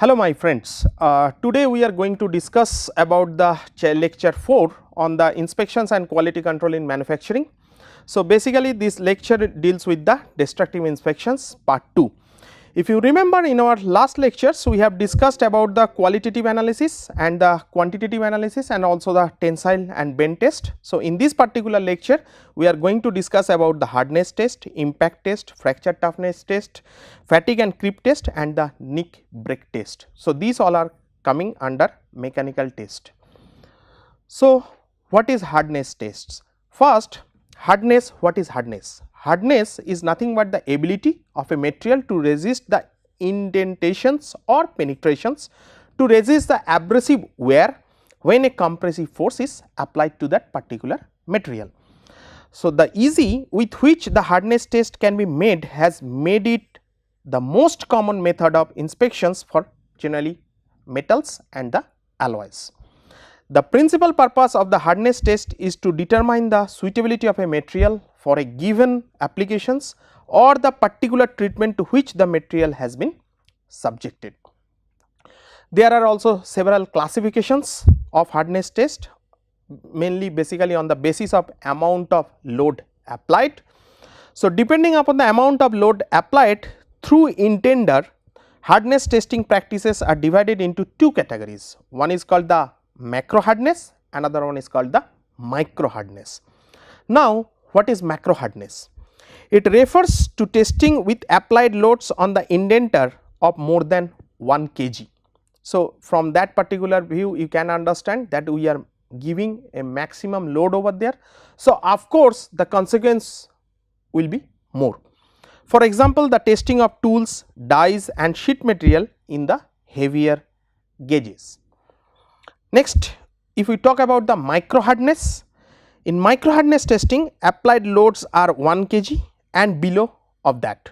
Hello my friends, today we are going to discuss about the lecture 4 on the inspections and quality control in manufacturing. So, basically this lecture deals with the destructive inspections part 2. If you remember, in our last lectures we have discussed about the qualitative analysis and the quantitative analysis and also the tensile and bend test. So, in this particular lecture we are going to discuss about the hardness test, impact test, fracture toughness test, fatigue and creep test and the nick break test. So, these all are coming under mechanical test. So, what is hardness tests? First, hardness, what is hardness? Hardness is nothing but the ability of a material to resist the indentations or penetrations, to resist the abrasive wear when a compressive force is applied to that particular material. So, the easy with which the hardness test can be made has made it the most common method of inspections for generally metals and the alloys. The principal purpose of the hardness test is to determine the suitability of a material for a given applications or the particular treatment to which the material has been subjected. There are also several classifications of hardness test, mainly basically on the basis of amount of load applied. So, depending upon the amount of load applied through intender, hardness testing practices are divided into two categories. One is called the macro hardness, another one is called the micro hardness. Now, what is macro hardness? It refers to testing with applied loads on the indenter of more than 1 kg. So, from that particular view you can understand that we are giving a maximum load over there. So, of course, the consequence will be more. For example, the testing of tools, dies and sheet material in the heavier gauges. Next, if we talk about the micro hardness, in micro hardness testing applied loads are 1 kg and below of that,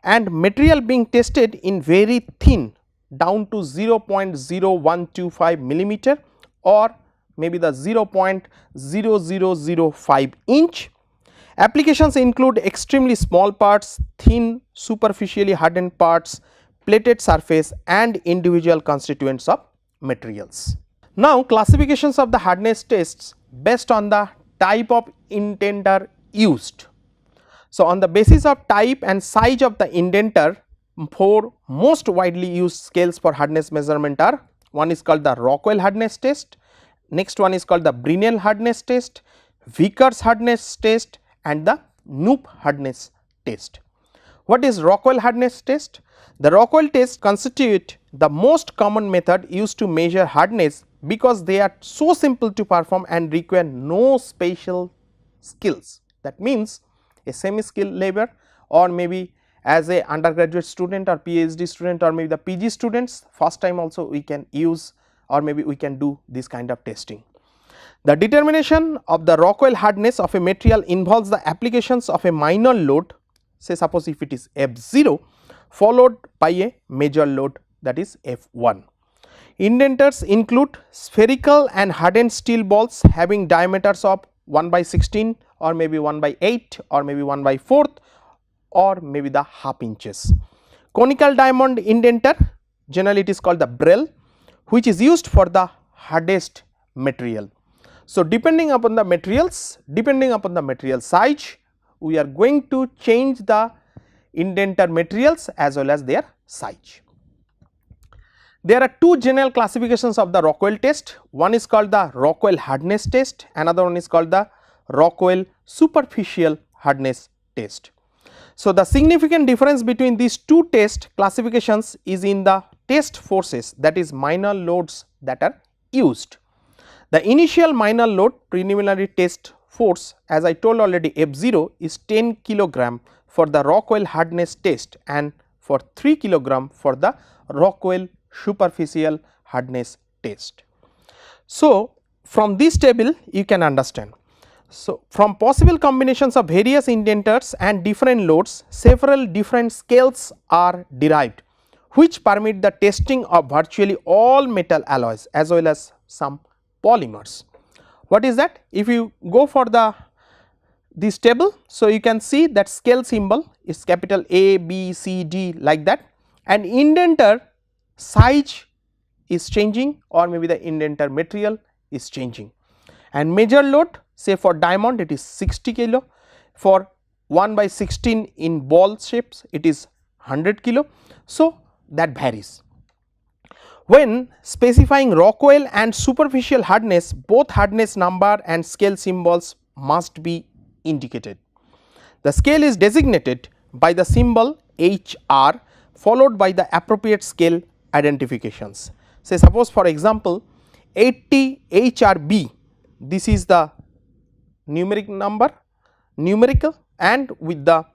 and material being tested in very thin down to 0.0125 millimeter or maybe the 0.0005 inch. Applications include extremely small parts, thin superficially hardened parts, plated surface and individual constituents of materials. Now, classifications of the hardness tests based on the type of indenter used. So, on the basis of type and size of the indenter, 4 most widely used scales for hardness measurement are: one is called the Rockwell hardness test, next one is called the Brinell hardness test, Vickers hardness test and the Knoop hardness test. What is Rockwell hardness test? The Rockwell test constitute the most common method used to measure hardness because they are so simple to perform and require no special skills. That means, a semi skilled labor or maybe as a undergraduate student or PhD student or maybe the PG students, first time also we can use or maybe we can do this kind of testing. The determination of the Rockwell hardness of a material involves the applications of a minor load, say suppose if it is F0 followed by a major load, that is F1. Indenters include spherical and hardened steel balls having diameters of 1/16 or maybe 1/8 or maybe 1/4 or maybe the half inches. Conical diamond indenter, generally it is called the Brel, which is used for the hardest material. So, depending upon the materials, depending upon the material size, we are going to change the indenter materials as well as their size. There are two general classifications of the Rockwell test. One is called the Rockwell hardness test, another one is called the Rockwell superficial hardness test. So, the significant difference between these two test classifications is in the test forces, that is minor loads that are used. The initial minor load preliminary test force, as I told already, F0 is 10 kilogram for the Rockwell hardness test and for 3 kilogram for the Rockwell superficial hardness test. So, from this table you can understand. So, from possible combinations of various indenters and different loads, several different scales are derived which permit the testing of virtually all metal alloys as well as some polymers. What is that? If you go for this table, so you can see that scale symbol is capital A, B, C, D like that, and indenter size is changing or maybe the indenter material is changing, and major load say for diamond it is 60 kilo, for 1/16 in ball shapes it is 100 kilo. So, that varies. When specifying Rockwell and superficial hardness, both hardness number and scale symbols must be indicated. The scale is designated by the symbol HR followed by the appropriate scale identifications. Say suppose for example 80 HRB, this is the numerical and with the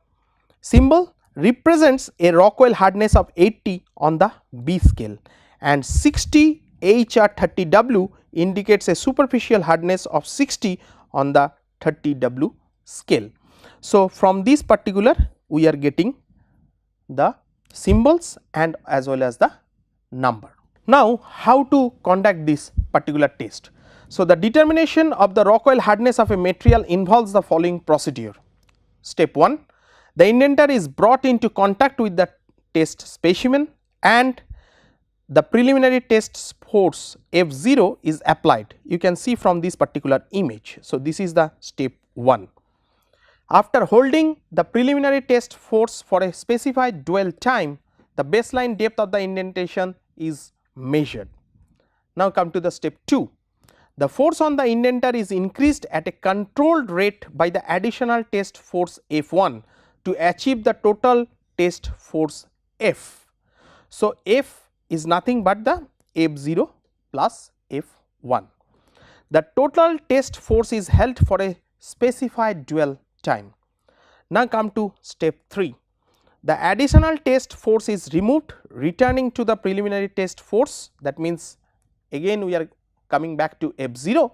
symbol represents a Rockwell hardness of 80 on the B scale, and 60 HR30W indicates a superficial hardness of 60 on the 30W scale. So, from this particular we are getting the symbols and as well as the number. Now, how to conduct this particular test? So, the determination of the Rockwell hardness of a material involves the following procedure. Step 1, the indenter is brought into contact with the test specimen and the preliminary test force F0 is applied. You can see from this particular image. So, this is the step 1. After holding the preliminary test force for a specified dwell time, the baseline depth of the indentation is measured. Now, come to the step 2. The force on the indenter is increased at a controlled rate by the additional test force F1 to achieve the total test force F. So, F is nothing but the F0 plus F1. The total test force is held for a specified dwell time. Now, come to step 3. The additional test force is removed, returning to the preliminary test force. That means, again we are coming back to F0.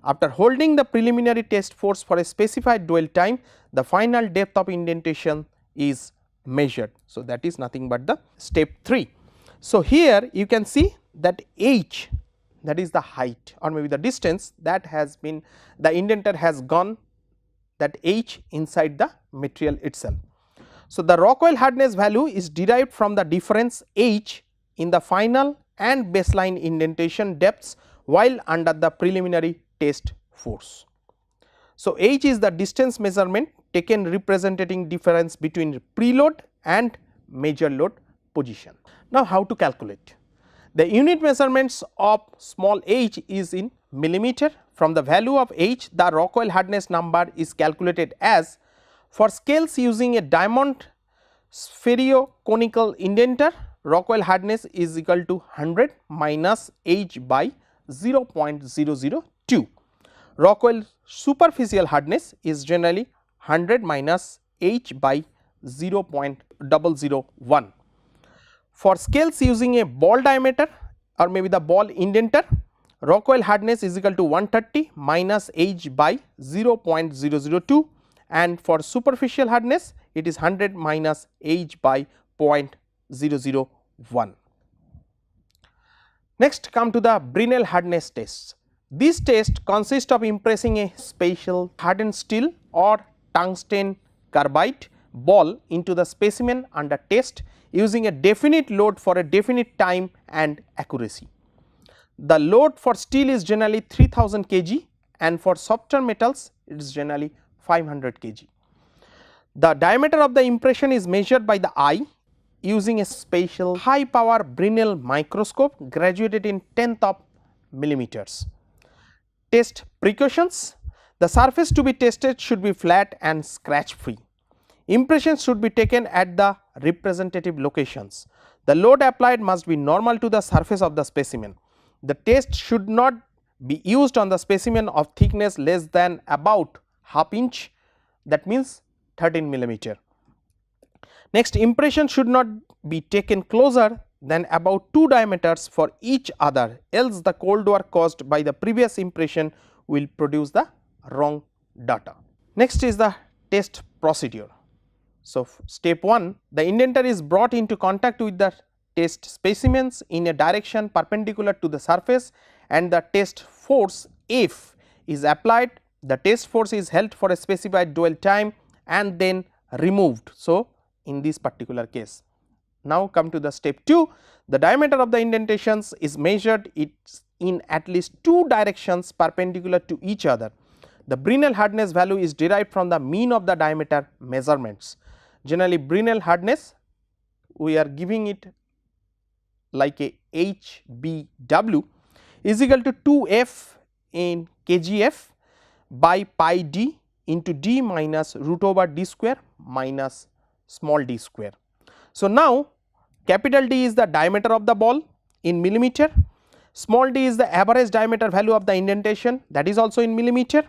After holding the preliminary test force for a specified dwell time, the final depth of indentation is measured. So, that is nothing but the step 3. So, here you can see that H, that is the height or maybe the distance that has been, the indenter has gone that H inside the material itself. So, the Rockwell hardness value is derived from the difference H in the final and baseline indentation depths while under the preliminary test force. So, H is the distance measurement taken representing difference between preload and major load position. Now, how to calculate? The unit measurements of small h is in millimeter. From the value of h, the Rockwell hardness number is calculated as, for scales using a diamond sphericonical indenter, Rockwell hardness is equal to 100 minus h by 0.002. Rockwell superficial hardness is generally 100 minus h by 0.001. For scales using a ball diameter or maybe the ball indenter, Rockwell hardness is equal to 130 minus h by 0.002, and for superficial hardness it is 100 minus h by 0.001. Next, come to the Brinell hardness tests. This test consists of impressing a special hardened steel or tungsten carbide ball into the specimen under test using a definite load for a definite time and accuracy. The load for steel is generally 3000 kg and for softer metals it is generally 500 kg. The diameter of the impression is measured by the eye using a special high power Brinell microscope graduated in 10th of millimeters. Test precautions: the surface to be tested should be flat and scratch free. Impressions should be taken at the representative locations. The load applied must be normal to the surface of the specimen. The test should not be used on the specimen of thickness less than about half inch, that means 13 millimeter. Next, impression should not be taken closer than about 2 diameters for each other, else the cold war caused by the previous impression will produce the wrong data. Next is the test procedure. So, step 1, the indenter is brought into contact with the test specimens in a direction perpendicular to the surface and the test force F is applied. The test force is held for a specified dwell time and then removed. So, in this particular case, Now come to the step 2. The diameter of the indentations is measured in at least 2 directions perpendicular to each other. The Brinell hardness value is derived from the mean of the diameter measurements. Generally Brinell hardness, we are giving it like a HBW is equal to 2f in kgf by pi d into d minus root over d square minus small d square. So, now capital D is the diameter of the ball in millimeter, small d is the average diameter value of the indentation, that is also in millimeter,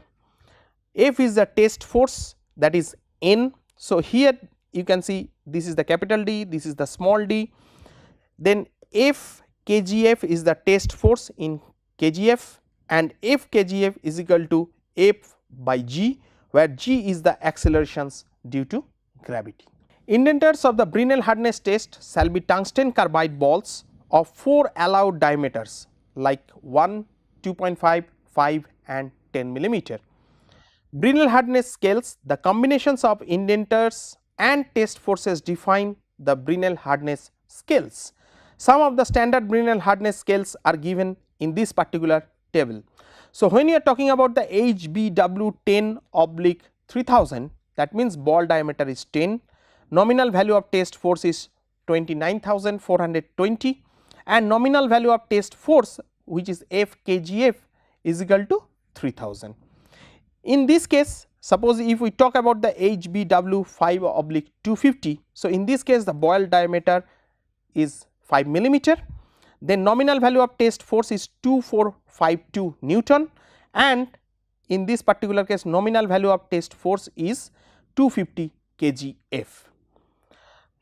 F is the test force, that is N. So, here you can see this is the capital D, this is the small d, then F kgf is the test force in kgf, and F kgf is equal to F by g, where g is the accelerations due to gravity. Indenters of the Brinell hardness test shall be tungsten carbide balls of 4 allowed diameters like 1, 2.5, 5 and 10 millimeter. Brinell hardness scales, the combinations of indenters and test forces define the Brinell hardness scales. Some of the standard Brinell hardness scales are given in this particular table. So, when you are talking about the HBW 10/3000, that means ball diameter is 10, nominal value of test force is 29,420 and nominal value of test force, which is F kgf, is equal to 3000. In this case, suppose if we talk about the HBW 5/250, so in this case the ball diameter is 5 millimeter, then nominal value of test force is 2452 Newton, and in this particular case nominal value of test force is 250 kgf.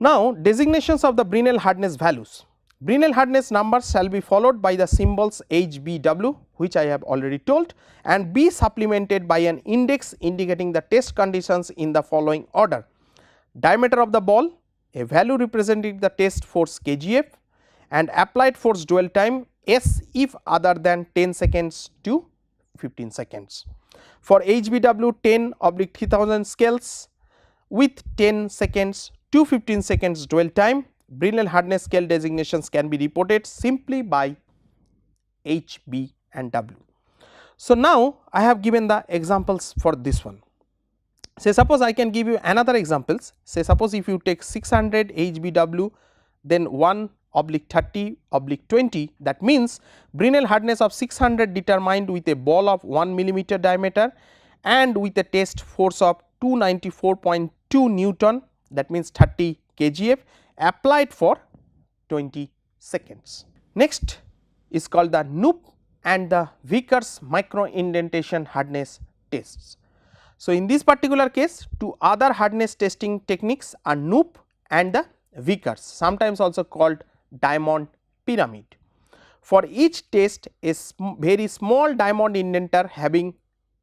Now, designations of the Brinell hardness values. Brinell hardness numbers shall be followed by the symbols HBW, which I have already told, and be supplemented by an index indicating the test conditions in the following order: diameter of the ball, a value representing the test force kgf, and applied force dwell time S if other than 10 seconds to 15 seconds. For HBW 10/3000 scales with 10 seconds to 15 seconds dwell time, Brinell hardness scale designations can be reported simply by H, B and W. So, now I have given the examples for this one. Say suppose I can give you another examples. Say suppose if you take 600 HBW, then 1/30/20, that means Brinell hardness of 600 determined with a ball of 1 millimeter diameter and with a test force of 294.2 Newton, that means 30 kgf, applied for 20 seconds. Next is called the Knoop and the Vickers micro indentation hardness tests. So, in this particular case, two other hardness testing techniques are Knoop and the Vickers, sometimes also called diamond pyramid. For each test, a very small diamond indenter having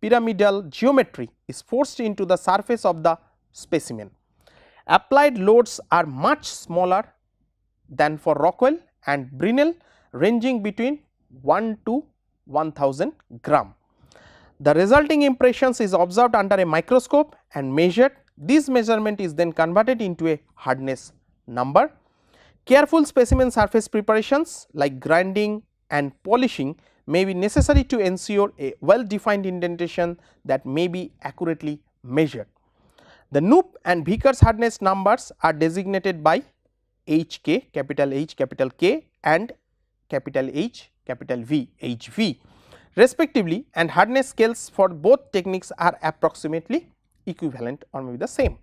pyramidal geometry is forced into the surface of the specimen. Applied loads are much smaller than for Rockwell and Brinell, ranging between 1 to 1000 gram. The resulting impressions is observed under a microscope and measured. This measurement is then converted into a hardness number. Careful specimen surface preparations like grinding and polishing may be necessary to ensure a well defined indentation that may be accurately measured. The Knoop and Vickers hardness numbers are designated by HK, capital H, capital K and capital H, capital V, HV respectively, and hardness scales for both techniques are approximately equivalent or maybe the same.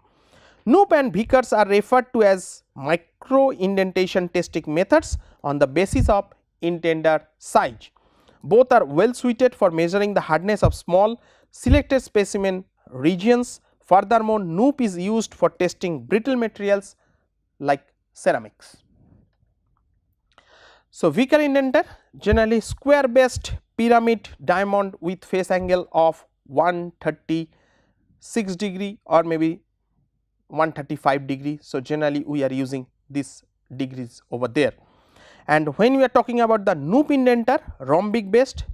Knoop and Vickers are referred to as micro indentation testing methods on the basis of indenter size. Both are well suited for measuring the hardness of small selected specimen regions. Furthermore, Knoop is used for testing brittle materials like ceramics. So, Vickers indenter, generally square based pyramid diamond with face angle of 136 degree or maybe 135 degree. So, generally we are using these degrees over there. And when we are talking about the Knoop indenter, rhombic based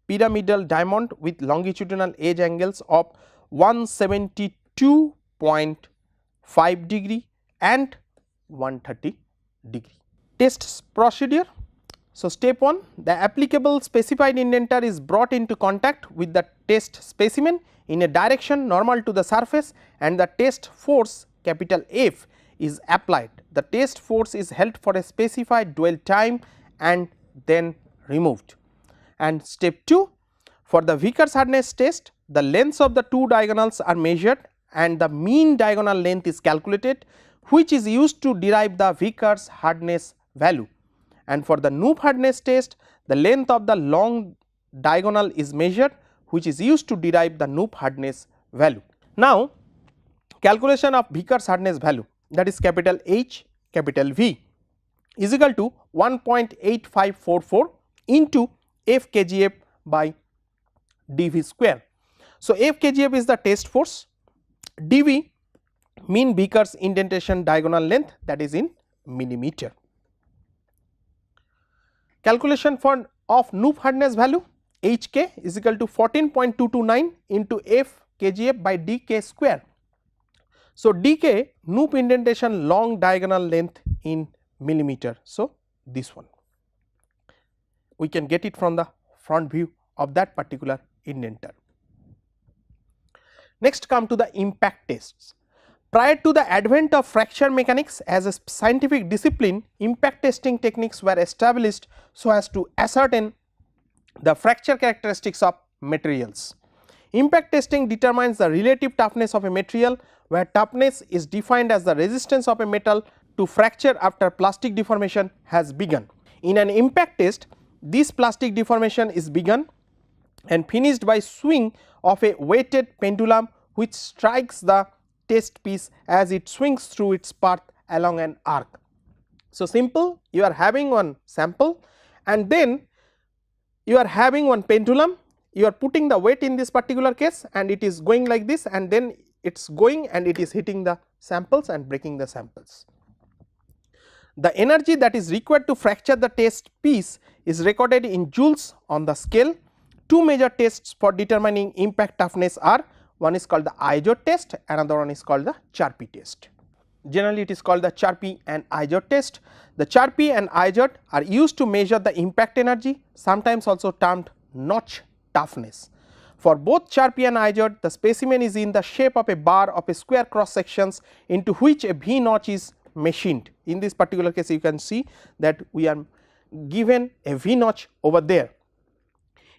pyramidal diamond with longitudinal edge angles of 172.5 degree and 130 degree. Test procedure. So, step 1, the applicable specified indenter is brought into contact with the test specimen in a direction normal to the surface and the test force capital F is applied. The test force is held for a specified dwell time and then removed. And step 2, for the Vickers hardness test, the lengths of the two diagonals are measured and the mean diagonal length is calculated, which is used to derive the Vickers hardness value. And for the Knoop hardness test, the length of the long diagonal is measured, which is used to derive the Knoop hardness value. Now, calculation of Vickers hardness value, that is capital H capital V, is equal to 1.8544 into F kgf by dV square. So, F kgf is the test force, dV mean Vickers indentation diagonal length, that is in millimeter. Calculation for of Knoop hardness value, Hk is equal to 14.229 into F kgf by dk square. So, dk Knoop indentation long diagonal length in millimeter. So, this one we can get it from the front view of that particular indenter. Next come to the impact tests. Prior to the advent of fracture mechanics as a scientific discipline, impact testing techniques were established so as to ascertain the fracture characteristics of materials. Impact testing determines the relative toughness of a material, where toughness is defined as the resistance of a metal to fracture after plastic deformation has begun. In an impact test, this plastic deformation is begun and finished by swing of a weighted pendulum which strikes the test piece as it swings through its path along an arc. So, simple, you are having one sample and then you are having one pendulum, you are putting the weight in this particular case and it is going like this, and then it is going and it is hitting the samples and breaking the samples. The energy that is required to fracture the test piece is recorded in joules on the scale. Two major tests for determining impact toughness are, one is called the Izod test, another one is called the Charpy test. Generally it is called the Charpy and Izod test. The Charpy and Izod are used to measure the impact energy, sometimes also termed notch toughness. For both Charpy and Izod, the specimen is in the shape of a bar of a square cross sections into which a V notch is machined. In this particular case you can see that we are given a V notch over there.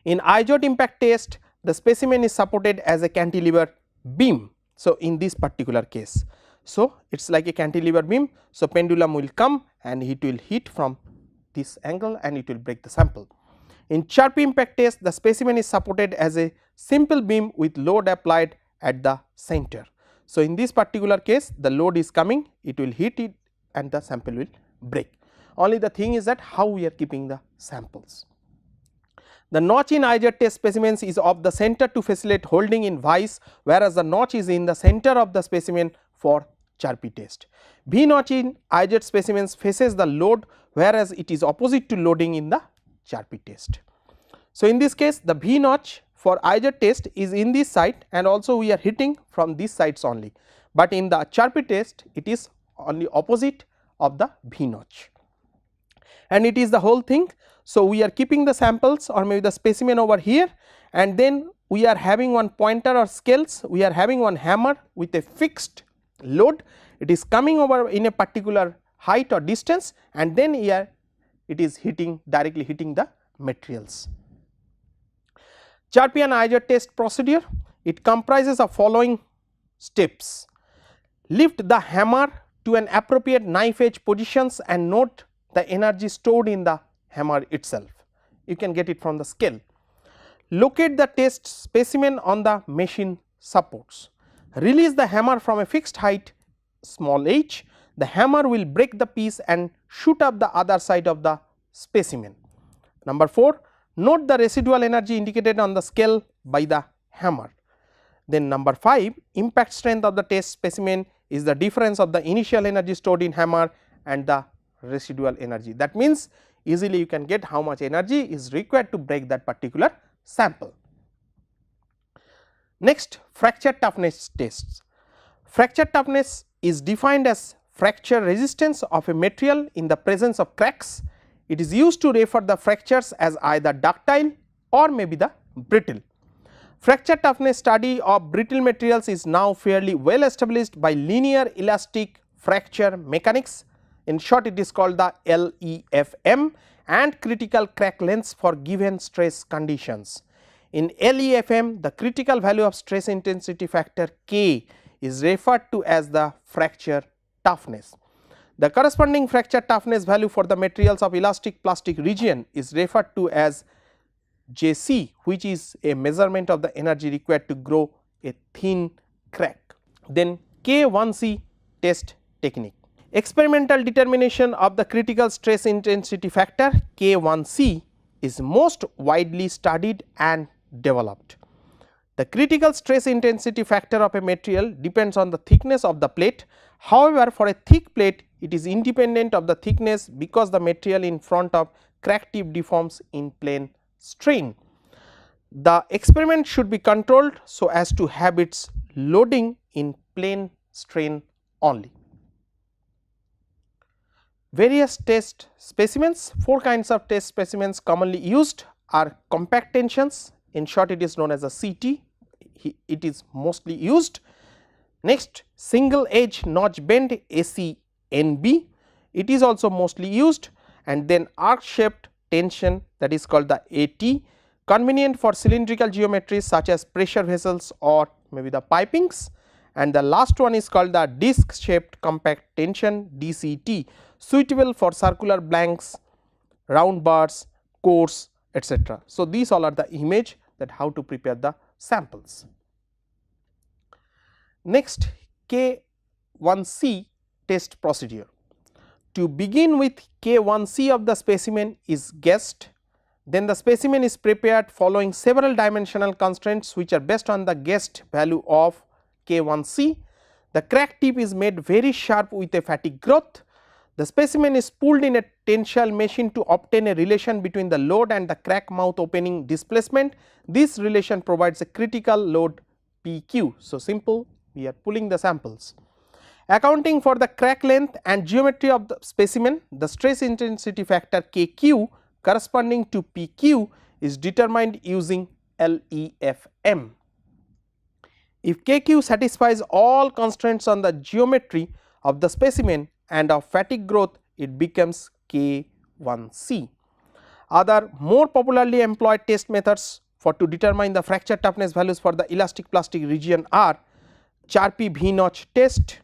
In Izod impact test, the specimen is supported as a cantilever beam. So, in this particular case, so it is like a cantilever beam. So, pendulum will come and it will hit from this angle and it will break the sample. In Charpy impact test, the specimen is supported as a simple beam with load applied at the center. So, in this particular case the load is coming, it will hit it and the sample will break. Only the thing is that how we are keeping the samples. The notch in Izod test specimens is of the center to facilitate holding in vise, whereas the notch is in the center of the specimen for Charpy test. V notch in Izod specimens faces the load, whereas it is opposite to loading in the Charpy test. So, in this case the V notch for Izod test is in this side and also we are hitting from these sides only, but in the Charpy test it is only opposite of the V notch and it is the whole thing. So, we are keeping the samples or maybe the specimen over here, and then we are having one pointer or scales, we are having one hammer with a fixed load, it is coming over in a particular height or distance and then here it is hitting directly hitting the materials. Charpy and Izod test procedure, it comprises of following steps. Lift the hammer to an appropriate knife edge positions and note the energy stored in the hammer itself. You can get it from the scale. Locate the test specimen on the machine supports. Release the hammer from a fixed height small h. The hammer will break the piece and shoot up the other side of the specimen. Number 4, note the residual energy indicated on the scale by the hammer. Then number 5, impact strength of the test specimen is the difference of the initial energy stored in hammer and the residual energy. That means easily you can get how much energy is required to break that particular sample. Next, fracture toughness tests. Fracture toughness is defined as fracture resistance of a material in the presence of cracks. It is used to refer the fractures as either ductile or maybe the brittle. Fracture toughness study of brittle materials is now fairly well established by linear elastic fracture mechanics. In short, it is called the LEFM, and critical crack lengths for given stress conditions. In LEFM, the critical value of stress intensity factor K is referred to as the fracture toughness. The corresponding fracture toughness value for the materials of elastic plastic region is referred to as JC, which is a measurement of the energy required to grow a thin crack. Then K1C test technique. Experimental determination of the critical stress intensity factor K1C is most widely studied and developed. The critical stress intensity factor of a material depends on the thickness of the plate. However, for a thick plate, it is independent of the thickness because the material in front of crack tip deforms in plane strain. The experiment should be controlled so as to have its loading in plane strain only. Various test specimens. 4 kinds of test specimens commonly used are compact tensions, in short it is known as a CT, it is mostly used. Next, single edge notch bend ACNB, it is also mostly used, and then arc shaped tension, that is called the AT, convenient for cylindrical geometries such as pressure vessels or maybe the pipings, and the last one is called the disc shaped compact tension DCT, suitable for circular blanks, round bars, cores, etc. So, these all are the image that how to prepare the samples. Next, K1C test procedure. To begin with, K1C of the specimen is guessed, then the specimen is prepared following several dimensional constraints which are based on the guessed value of K1C. The crack tip is made very sharp with a fatigue growth. The specimen is pulled in a tensile machine to obtain a relation between the load and the crack mouth opening displacement. This relation provides a critical load PQ. So, simple, we are pulling the samples. Accounting for the crack length and geometry of the specimen, the stress intensity factor KQ corresponding to PQ is determined using LEFM. If KQ satisfies all constraints on the geometry of the specimen and of fatigue growth, it becomes K1C. Other more popularly employed test methods for to determine the fracture toughness values for the elastic plastic region are Charpy V notch test,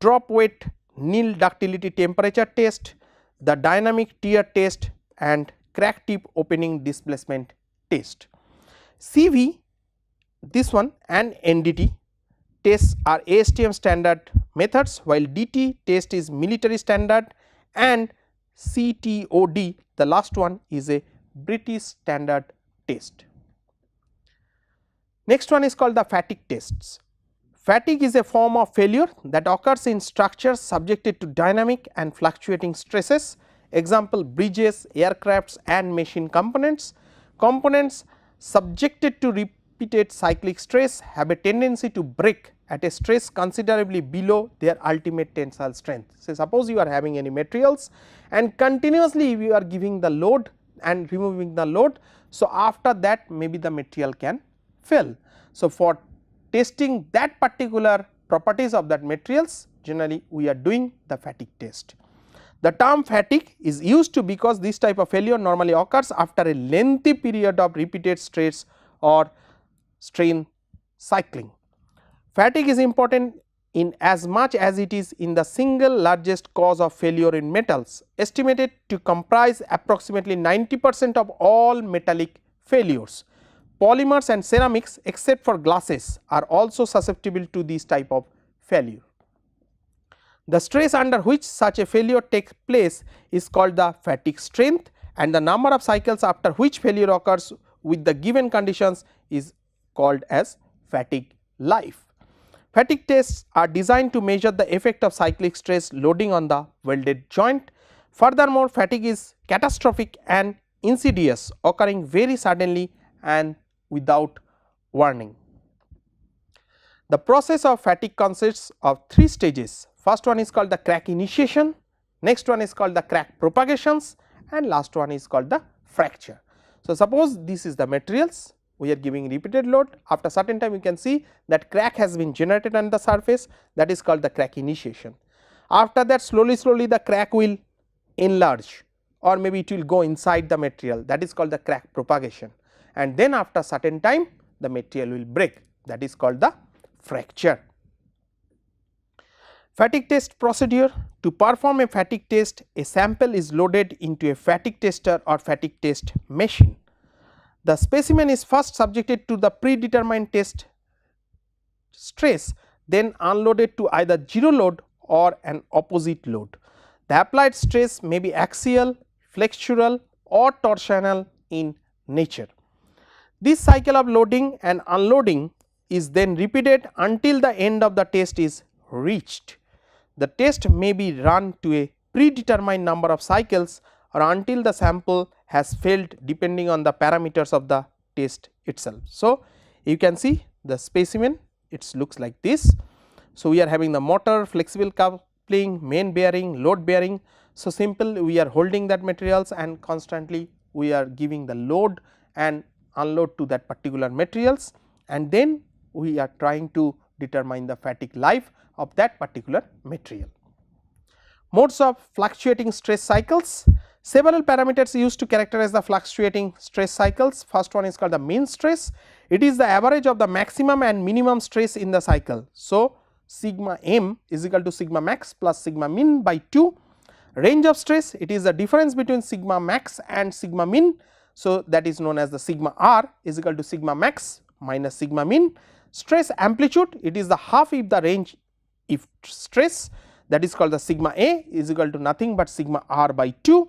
drop weight nil ductility temperature test, the dynamic tear test, and crack tip opening displacement test. CV, this one, and NDT tests are ASTM standard methods, while DT test is military standard, and CTOD, the last one, is a British standard test. Next one is called the fatigue tests. Fatigue is a form of failure that occurs in structures subjected to dynamic and fluctuating stresses. Example, bridges, aircrafts and machine components. Components subjected to repeated cyclic stress have a tendency to break at a stress considerably below their ultimate tensile strength. So, suppose you are having any materials and continuously you are giving the load and removing the load. So, after that maybe the material can fail. So, for testing that particular properties of that materials, generally we are doing the fatigue test. The term fatigue is used to because this type of failure normally occurs after a lengthy period of repeated stress or strain cycling. Fatigue is important in as much as it is in the single largest cause of failure in metals, estimated to comprise approximately 90% of all metallic failures. Polymers and ceramics, except for glasses, are also susceptible to this type of failure. The stress under which such a failure takes place is called the fatigue strength, and the number of cycles after which failure occurs with the given conditions is called as fatigue life. Fatigue tests are designed to measure the effect of cyclic stress loading on the welded joint. Furthermore, fatigue is catastrophic and insidious, occurring very suddenly and without warning. The process of fatigue consists of 3 stages. First one is called the crack initiation, next one is called the crack propagations, and last one is called the fracture. So, suppose this is the materials, we are giving repeated load, after certain time you can see that crack has been generated on the surface, that is called the crack initiation. After that slowly the crack will enlarge or maybe it will go inside the material, that is called the crack propagation, and then after certain time the material will break, that is called the fracture. Fatigue test procedure. To perform a fatigue test, a sample is loaded into a fatigue tester or fatigue test machine. The specimen is first subjected to the predetermined test stress, then unloaded to either zero load or an opposite load. The applied stress may be axial, flexural or torsional in nature. This cycle of loading and unloading is then repeated until the end of the test is reached. The test may be run to a predetermined number of cycles or until the sample has failed depending on the parameters of the test itself. So, you can see the specimen, it looks like this. So, we are having the motor, flexible coupling, main bearing, load bearing. So, simple, we are holding that materials and constantly we are giving the load and unload to that particular materials, and then we are trying to determine the fatigue life of that particular material. Modes of fluctuating stress cycles. Several parameters used to characterize the fluctuating stress cycles. First one is called the mean stress. It is the average of the maximum and minimum stress in the cycle. So, sigma m is equal to sigma max plus sigma min by 2. Range of stress, it is the difference between sigma max and sigma min. So, that is known as the sigma r is equal to sigma max minus sigma min. Stress amplitude, it is the half if the range if stress, that is called the sigma a is equal to nothing but sigma r by 2,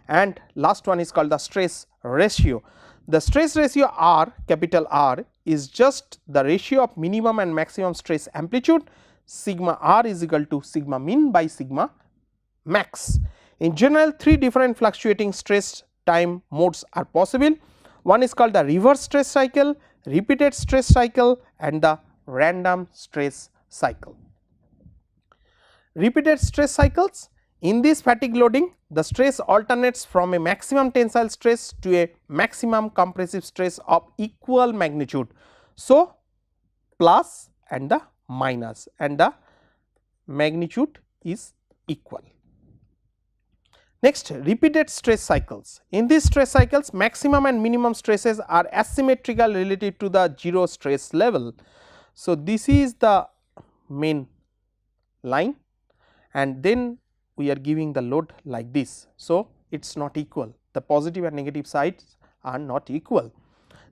and last one is called the stress ratio. The stress ratio r, capital R, is just the ratio of minimum and maximum stress amplitude. Sigma r is equal to sigma min by sigma max. In general, three different fluctuating stress time modes are possible. One is called the reverse stress cycle, repeated stress cycle, and the random stress cycle. Repeated stress cycles. In this fatigue loading, the stress alternates from a maximum tensile stress to a maximum compressive stress of equal magnitude. So, plus and the minus and the magnitude is equal. Next, repeated stress cycles. In these stress cycles, maximum and minimum stresses are asymmetrical relative to the zero stress level. So, this is the main line, and then we are giving the load like this. So, it is not equal, the positive and negative sides are not equal.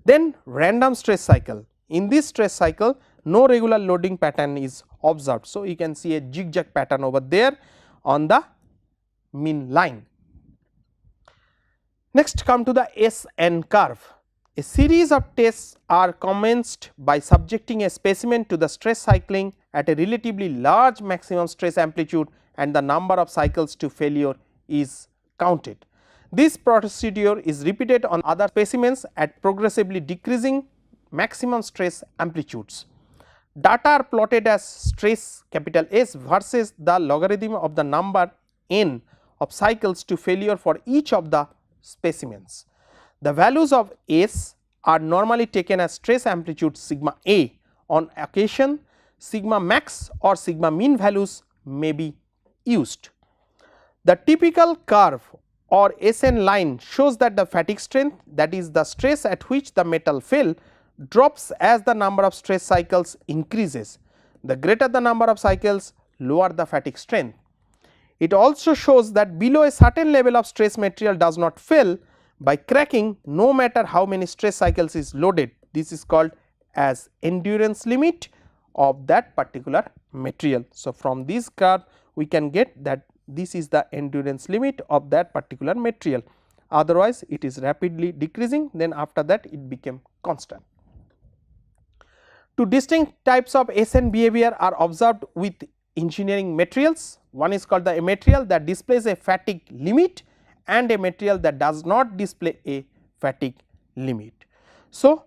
Then random stress cycle. In this stress cycle, no regular loading pattern is observed. So, you can see a zigzag pattern over there on the mean line. Next, come to the SN curve. A series of tests are commenced by subjecting a specimen to the stress cycling at a relatively large maximum stress amplitude, and the number of cycles to failure is counted. This procedure is repeated on other specimens at progressively decreasing maximum stress amplitudes. Data are plotted as stress capital S versus the logarithm of the number n of cycles to failure for each of the specimens. The values of S are normally taken as stress amplitude sigma a. On occasion, sigma max or sigma min values may be used. The typical curve or SN line shows that the fatigue strength, that is the stress at which the metal fell, drops as the number of stress cycles increases. The greater the number of cycles, lower the fatigue strength. It also shows that below a certain level of stress, material does not fail by cracking no matter how many stress cycles is loaded. This is called as endurance limit of that particular material. So, from this curve we can get that this is the endurance limit of that particular material, otherwise it is rapidly decreasing, then after that it became constant. Two distinct types of SN behavior are observed with engineering materials. One is called the material that displays a fatigue limit and a material that does not display a fatigue limit. So,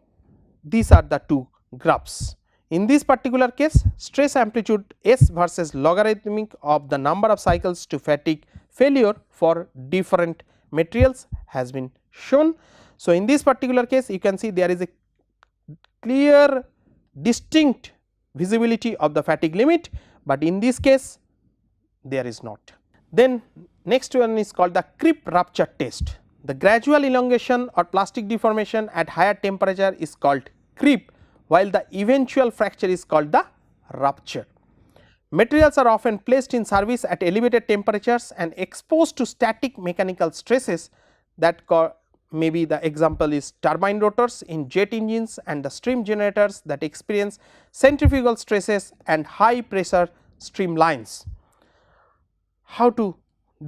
these are the two graphs. In this particular case, stress amplitude S versus logarithmic of the number of cycles to fatigue failure for different materials has been shown. So, in this particular case you can see there is a clear distinct visibility of the fatigue limit, but in this case there is not. Then next one is called the creep rupture test. The gradual elongation or plastic deformation at higher temperature is called creep, while the eventual fracture is called the rupture. Materials are often placed in service at elevated temperatures and exposed to static mechanical stresses that maybe the example is turbine rotors in jet engines and the steam generators that experience centrifugal stresses and high pressure streamlines. How to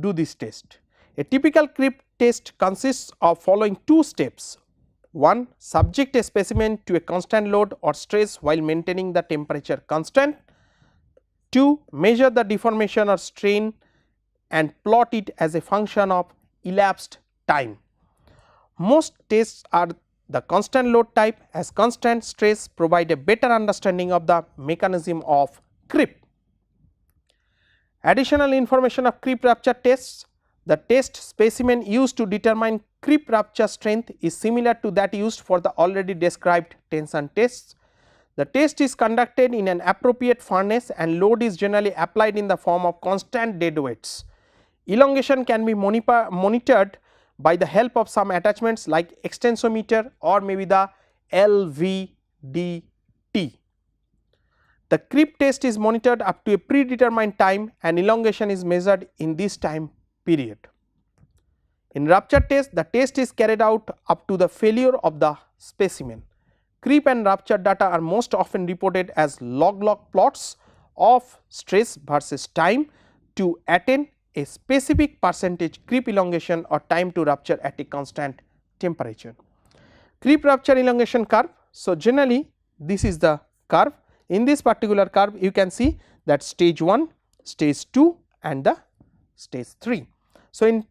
do this test? A typical creep test consists of following two steps. 1. Subject a specimen to a constant load or stress while maintaining the temperature constant. 2. Measure the deformation or strain and plot it as a function of elapsed time. Most tests are the constant load type, as constant stress provide a better understanding of the mechanism of creep. Additional information of creep rupture tests. The test specimen used to determine creep rupture strength is similar to that used for the already described tension tests. The test is conducted in an appropriate furnace and load is generally applied in the form of constant dead weights. Elongation can be monitored by the help of some attachments like extensometer or maybe the LVDT. The creep test is monitored up to a predetermined time and elongation is measured in this time period. In rupture test, the test is carried out up to the failure of the specimen. Creep and rupture data are most often reported as log-log plots of stress versus time to attain a specific percentage creep elongation or time to rupture at a constant temperature. Creep rupture elongation curve. So, generally this is the curve. In this particular curve you can see that stage 1, stage 2 and the stage 3. So, in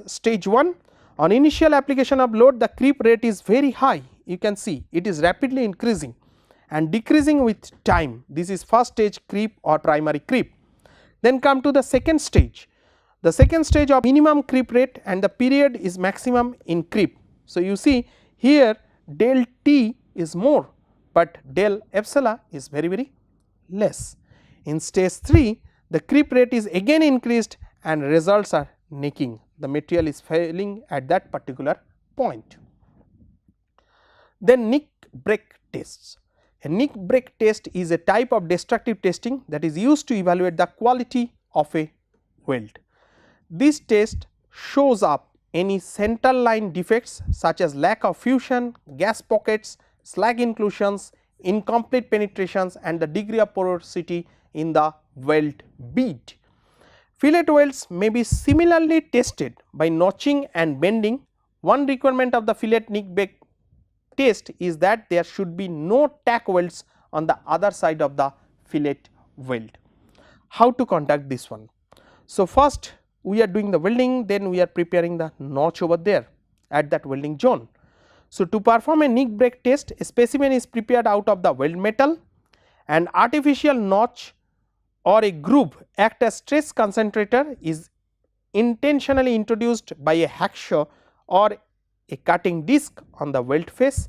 stage 1, on initial application of load, the creep rate is very high. You can see it is rapidly increasing and decreasing with time. This is first stage creep or primary creep. Then come to the second stage. The second stage of minimum creep rate and the period is maximum in creep. So, you see here del T is more, but del epsilon is very less. In stage 3, the creep rate is again increased and results are necking. The material is failing at that particular point. Then nick break tests. A nick break test is a type of destructive testing that is used to evaluate the quality of a weld. This test shows up any central line defects such as lack of fusion, gas pockets, slag inclusions, incomplete penetrations and the degree of porosity in the weld bead. Fillet welds may be similarly tested by notching and bending. One requirement of the fillet nick break test is that there should be no tack welds on the other side of the fillet weld. How to conduct this one? So, first we are doing the welding, then we are preparing the notch over there at that welding zone. So, to perform a nick break test, a specimen is prepared out of the weld metal. An artificial notch or a groove act as stress concentrator is intentionally introduced by a hacksaw or a cutting disc on the weld face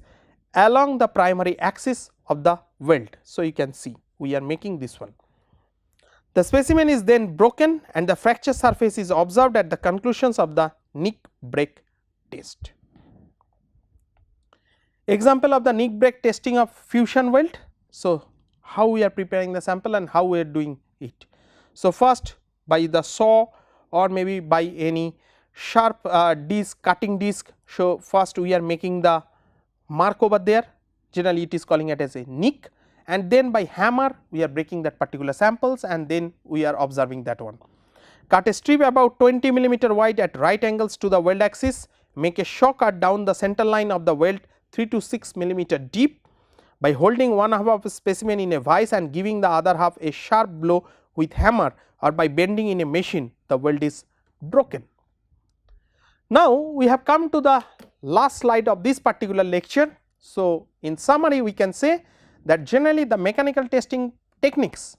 along the primary axis of the weld. So, you can see we are making this one. The specimen is then broken and the fracture surface is observed at the conclusions of the nick break test. Example of the nick break testing of fusion weld. So, how we are preparing the sample and how we are doing it. So, first by the saw or maybe by any sharp disc, cutting disc. So, first we are making the mark over there, generally it is calling it as a nick, and then by hammer we are breaking that particular samples and then we are observing that one. Cut a strip about 20 millimeter wide at right angles to the weld axis, make a saw cut down the center line of the weld 3 to 6 millimeter deep. By holding one half of a specimen in a vise and giving the other half a sharp blow with hammer or by bending in a machine, the weld is broken. Now, we have come to the last slide of this particular lecture. So, in summary we can say that generally the mechanical testing techniques,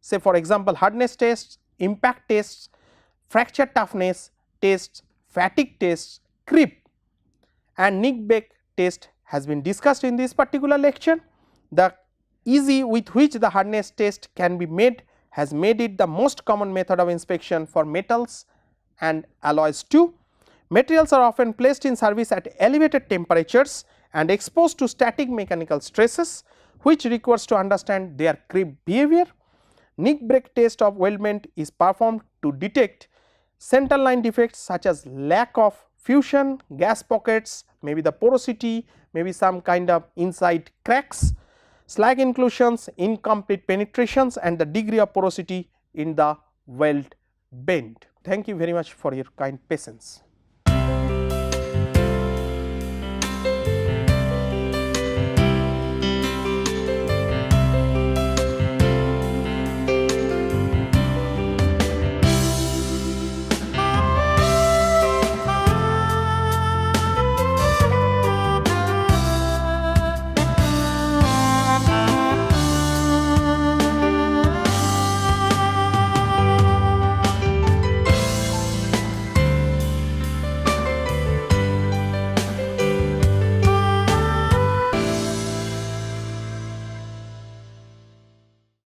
say for example hardness tests, impact tests, fracture toughness tests, fatigue tests, creep and nick-break test has been discussed in this particular lecture. The ease with which the hardness test can be made has made it the most common method of inspection for metals and alloys too. Materials are often placed in service at elevated temperatures and exposed to static mechanical stresses, which requires to understand their creep behavior. Nick-break test of weldment is performed to detect center line defects such as lack of fusion, gas pockets, maybe the porosity, maybe some kind of inside cracks, slag inclusions, incomplete penetrations and the degree of porosity in the weld bend. Thank you very much for your kind patience.